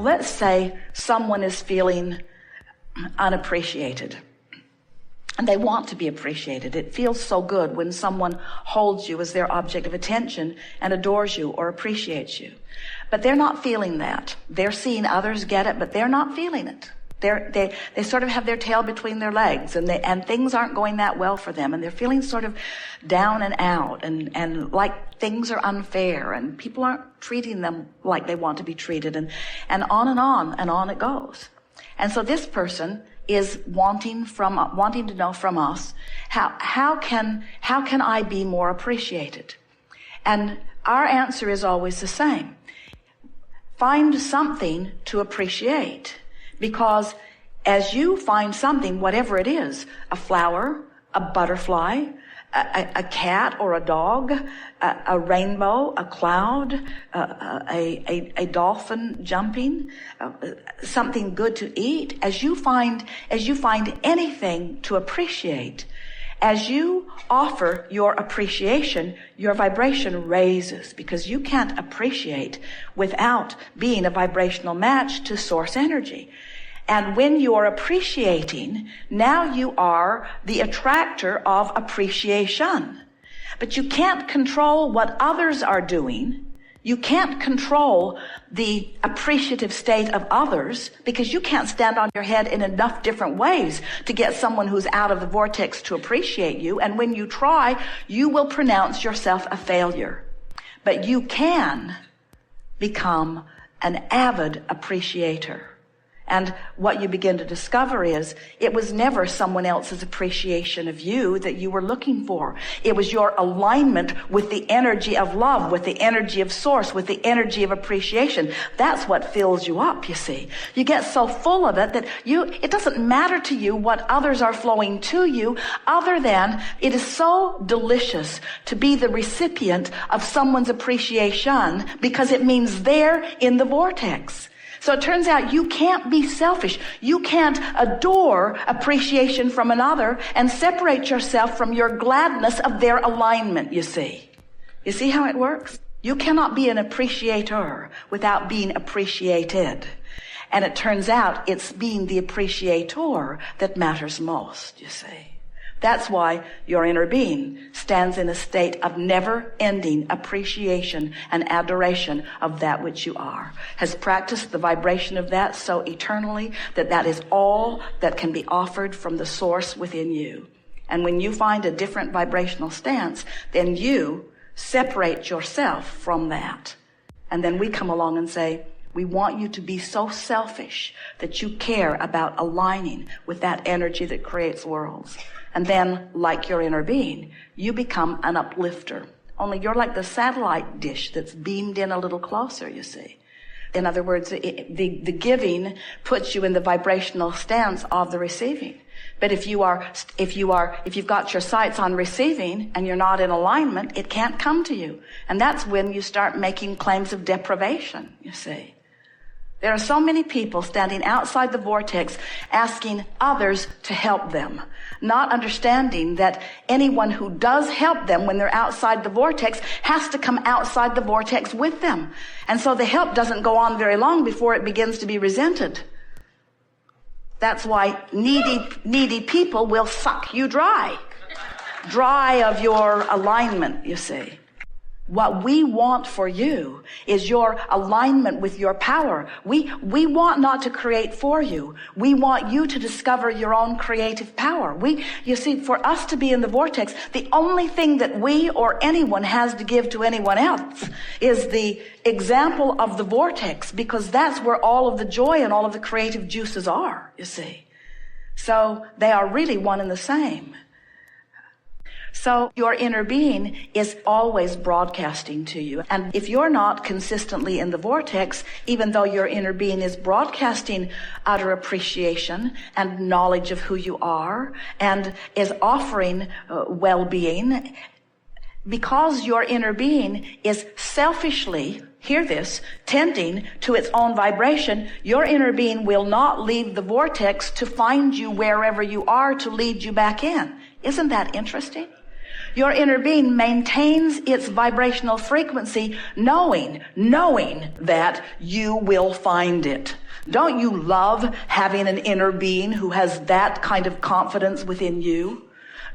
Let's say someone is feeling unappreciated and they want to be appreciated. It feels so good when someone holds you as their object of attention and adores you or appreciates you. But they're not feeling that. They're seeing others get it, but they're not feeling it. They sort of have their tail between their legs, and things aren't going that well for them, and they're feeling sort of down and out, and like things are unfair, and people aren't treating them like they want to be treated, and on it goes. And so this person is wanting to know from us, how can I be more appreciated? And our answer is always the same. Find something to appreciate. Because as you find something, whatever it is, a flower, a butterfly, a cat or a dog, a rainbow, a cloud, a dolphin jumping, something good to eat, as you find anything to appreciate, as you offer your appreciation, your vibration raises, because you can't appreciate without being a vibrational match to source energy. And when you're appreciating, now you are the attractor of appreciation. But you can't control what others are doing. You can't control the appreciative state of others, because you can't stand on your head in enough different ways to get someone who's out of the vortex to appreciate you. And when you try, you will pronounce yourself a failure. But you can become an avid appreciator. And what you begin to discover is it was never someone else's appreciation of you that you were looking for. It was your alignment with the energy of love, with the energy of source, with the energy of appreciation. That's what fills you up, you see. You get so full of it that it doesn't matter to you what others are flowing to you, other than it is so delicious to be the recipient of someone's appreciation, because it means they're in the vortex. So it turns out you can't be selfish. You can't adore appreciation from another and separate yourself from your gladness of their alignment, you see. You see how it works? You cannot be an appreciator without being appreciated. And it turns out it's being the appreciator that matters most, you see. That's why your inner being stands in a state of never-ending appreciation and adoration of that which you are, has practiced the vibration of that so eternally that is all that can be offered from the source within you. And when you find a different vibrational stance, then you separate yourself from that. And then we come along and say, we want you to be so selfish that you care about aligning with that energy that creates worlds. And then, like your inner being, you become an uplifter. Only you're like the satellite dish that's beamed in a little closer, you see. In other words, the giving puts you in the vibrational stance of the receiving. But if you've got your sights on receiving and you're not in alignment, it can't come to you. And that's when you start making claims of deprivation, you see. There are so many people standing outside the vortex asking others to help them, not understanding that anyone who does help them when they're outside the vortex has to come outside the vortex with them. And so the help doesn't go on very long before it begins to be resented. That's why needy people will suck you dry of your alignment, you see. What we want for you is your alignment with your power. We want not to create for you. We want you to discover your own creative power. You see, for us to be in the vortex, the only thing that we or anyone has to give to anyone else is the example of the vortex, because that's where all of the joy and all of the creative juices are, you see. So they are really one and the same. So your inner being is always broadcasting to you. And if you're not consistently in the vortex, even though your inner being is broadcasting utter appreciation and knowledge of who you are and is offering well-being, because your inner being is selfishly, hear this, tending to its own vibration, your inner being will not leave the vortex to find you wherever you are to lead you back in. Isn't that interesting? Your inner being maintains its vibrational frequency knowing that you will find it. Don't you love having an inner being who has that kind of confidence within you?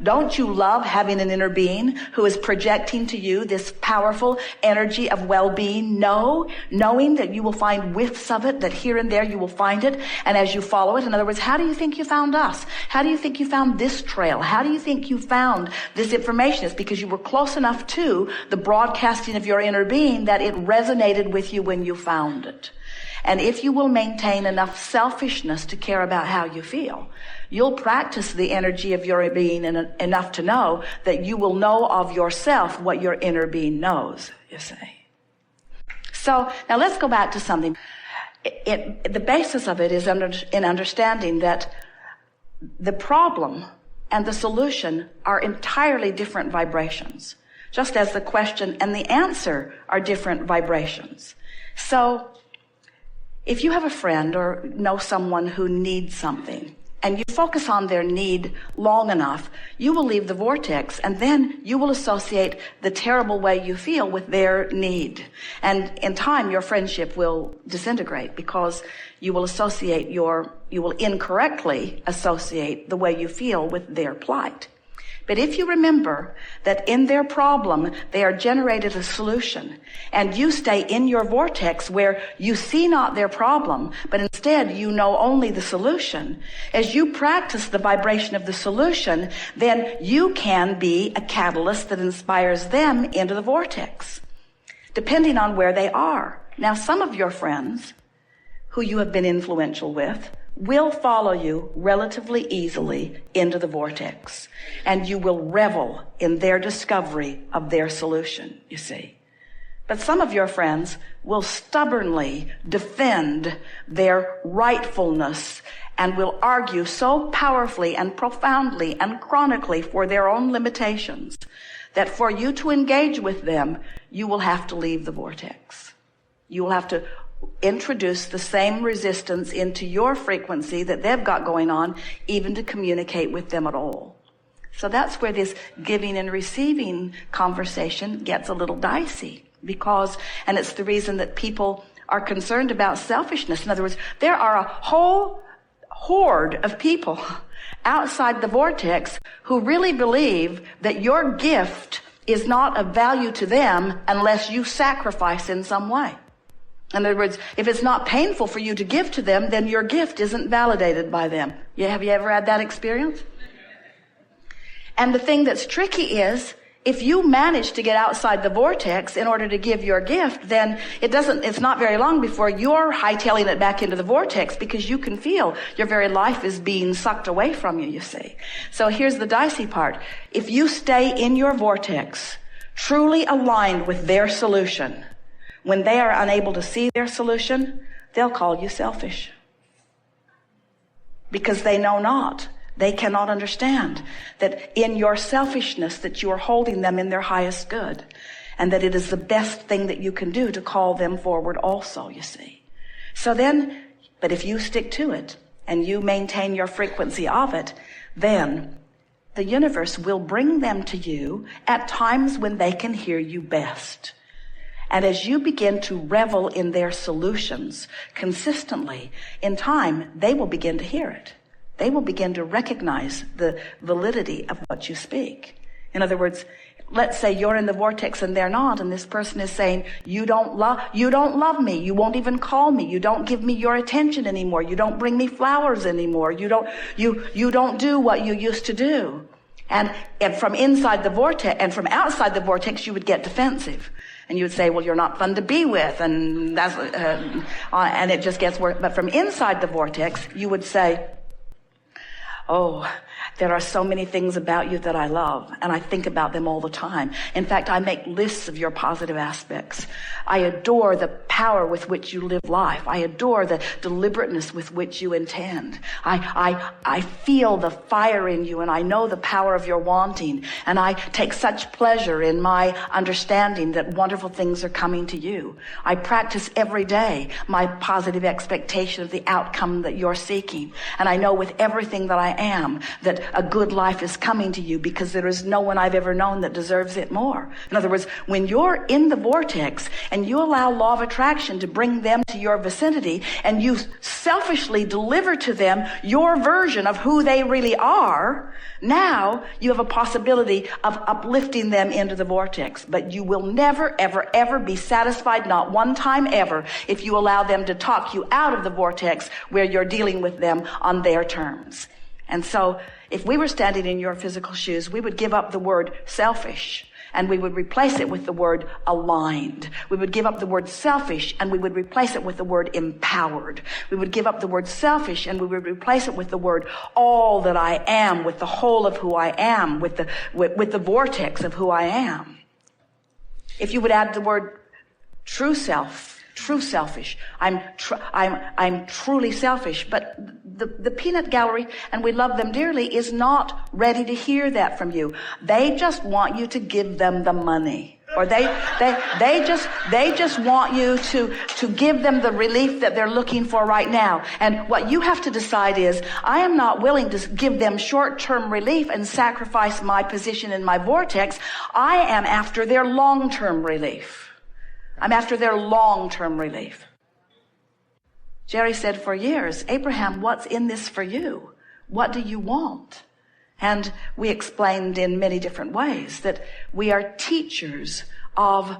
Don't you love having an inner being who is projecting to you this powerful energy of well-being, knowing that you will find whiffs of it, that here and there you will find it, and as you follow it, in other words, how do you think you found us? How do you think you found this trail? How do you think you found this information? It's because you were close enough to the broadcasting of your inner being that it resonated with you when you found it. And if you will maintain enough selfishness to care about how you feel, you'll practice the energy of your being enough to know that you will know of yourself what your inner being knows, you see. So now let's go back to something. The basis of it is in understanding that the problem and the solution are entirely different vibrations, just as the question and the answer are different vibrations. So if you have a friend or know someone who needs something, and you focus on their need long enough, you will leave the vortex, and then you will associate the terrible way you feel with their need. And in time, your friendship will disintegrate because you will incorrectly associate the way you feel with their plight. But if you remember that in their problem, they are generated a solution, and you stay in your vortex where you see not their problem, but instead you know only the solution, as you practice the vibration of the solution, then you can be a catalyst that inspires them into the vortex, depending on where they are. Now, some of your friends who you have been influential with will follow you relatively easily into the vortex, and you will revel in their discovery of their solution, you see. But some of your friends will stubbornly defend their rightfulness and will argue so powerfully and profoundly and chronically for their own limitations that for you to engage with them, you will have to leave the vortex. You will have to introduce the same resistance into your frequency that they've got going on, even to communicate with them at all. So that's where this giving and receiving conversation gets a little dicey, because, and it's the reason that people are concerned about selfishness. In other words, there are a whole horde of people outside the vortex who really believe that your gift is not of value to them unless you sacrifice in some way. In other words, if it's not painful for you to give to them, then your gift isn't validated by them. Have you ever had that experience? And the thing that's tricky is, if you manage to get outside the vortex in order to give your gift, then it's not very long before you're hightailing it back into the vortex, because you can feel your very life is being sucked away from you, you see. So here's the dicey part. If you stay in your vortex, truly aligned with their solution, when they are unable to see their solution, they'll call you selfish. Because they know not. They cannot understand that in your selfishness that you are holding them in their highest good, and that it is the best thing that you can do to call them forward also, you see. So then, but if you stick to it and you maintain your frequency of it, then the universe will bring them to you at times when they can hear you best. And as you begin to revel in their solutions consistently, in time, they will begin to hear it. They will begin to recognize the validity of what you speak. In other words, let's say you're in the vortex and they're not, and this person is saying, you don't love me. You won't even call me. You don't give me your attention anymore. You don't bring me flowers anymore. You don't do what you used to do. And from inside the vortex and from outside the vortex, you would get defensive. And you would say, well, you're not fun to be with, and that's, and it just gets worse. But from inside the vortex, you would say, oh, there are so many things about you that I love, and I think about them all the time. In fact, I make lists of your positive aspects. I adore the power with which you live life. I adore the deliberateness with which you intend. I feel the fire in you, and I know the power of your wanting, and I take such pleasure in my understanding that wonderful things are coming to you. I practice every day my positive expectation of the outcome that you're seeking, and I know with everything that I am, that a good life is coming to you because there is no one I've ever known that deserves it more. In other words, when you're in the vortex and you allow law of attraction to bring them to your vicinity and you selfishly deliver to them your version of who they really are, now you have a possibility of uplifting them into the vortex. But you will never, ever, ever be satisfied, not one time ever, if you allow them to talk you out of the vortex where you're dealing with them on their terms. And so if we were standing in your physical shoes, we would give up the word selfish and we would replace it with the word aligned. We would give up the word selfish and we would replace it with the word empowered. We would give up the word selfish and we would replace it with the word all that I am, with the whole of who I am, with the vortex of who I am. If you would add the word true self, true selfish. I'm truly selfish. But the peanut gallery, and we love them dearly, is not ready to hear that from you. They just want you to give them the money. Or they just want you to give them the relief that they're looking for right now. And what you have to decide is, I am not willing to give them short-term relief and sacrifice my position in my vortex. I am after their long-term relief. I'm after their long-term relief. Jerry said for years, Abraham, what's in this for you? What do you want? And we explained in many different ways that we are teachers of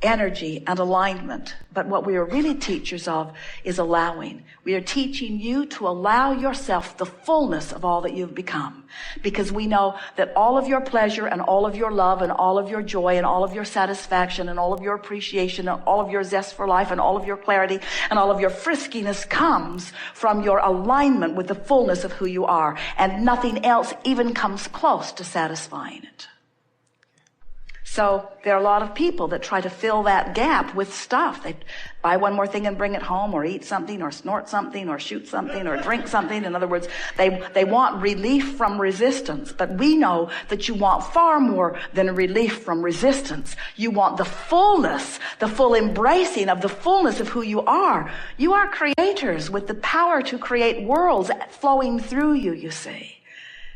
energy and alignment. But what we are really teachers of is allowing. We are teaching you to allow yourself the fullness of all that you've become. Because we know that all of your pleasure and all of your love and all of your joy and all of your satisfaction and all of your appreciation and all of your zest for life and all of your clarity and all of your friskiness comes from your alignment with the fullness of who you are. And nothing else even comes close to satisfying it. So there are a lot of people that try to fill that gap with stuff. They buy one more thing and bring it home, or eat something, or snort something, or shoot something, or drink something. In other words, they want relief from resistance. But we know that you want far more than relief from resistance. You want the fullness, the full embracing of the fullness of who you are. You are creators with the power to create worlds flowing through you, you see.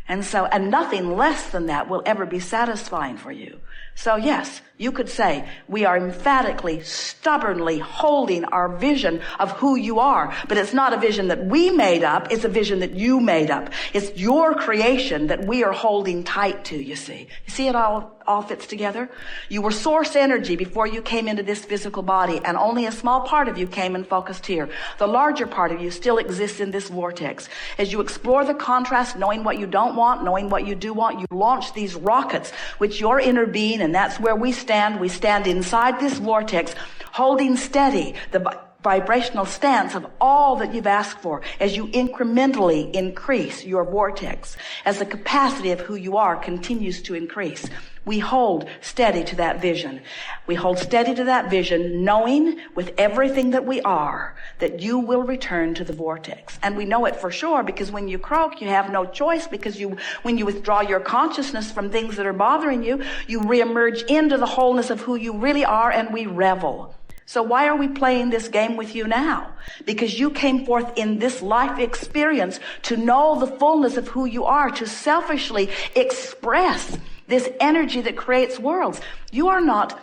And nothing less than that will ever be satisfying for you. So yes, you could say we are emphatically, stubbornly holding our vision of who you are. But it's not a vision that we made up. It's a vision that you made up. It's your creation that we are holding tight to, you see. You see it all fits together? You were source energy before you came into this physical body, and only a small part of you came and focused here. The larger part of you still exists in this vortex. As you explore the contrast, knowing what you don't want, knowing what you do want, you launch these rockets, which your inner being, and that's where we stand. We stand inside this vortex, holding steady the vibrational stance of all that you've asked for as you incrementally increase your vortex, as the capacity of who you are continues to increase. We hold steady to that vision. We hold steady to that vision, knowing with everything that we are that you will return to the vortex. And we know it for sure because when you croak, you have no choice, because when you withdraw your consciousness from things that are bothering you, you reemerge into the wholeness of who you really are, and we revel. So why are we playing this game with you now? Because you came forth in this life experience to know the fullness of who you are, to selfishly express this energy that creates worlds. You are not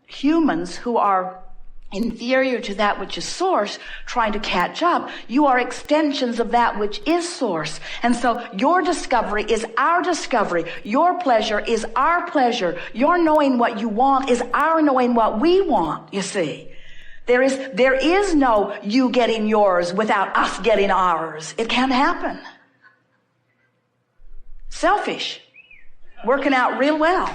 humans who are inferior to that which is source, trying to catch up. You are extensions of that which is source. And so your discovery is our discovery. Your pleasure is our pleasure. Your knowing what you want is our knowing what we want, you see. There is no you getting yours without us getting ours. It can't happen. Selfish. Working out real well.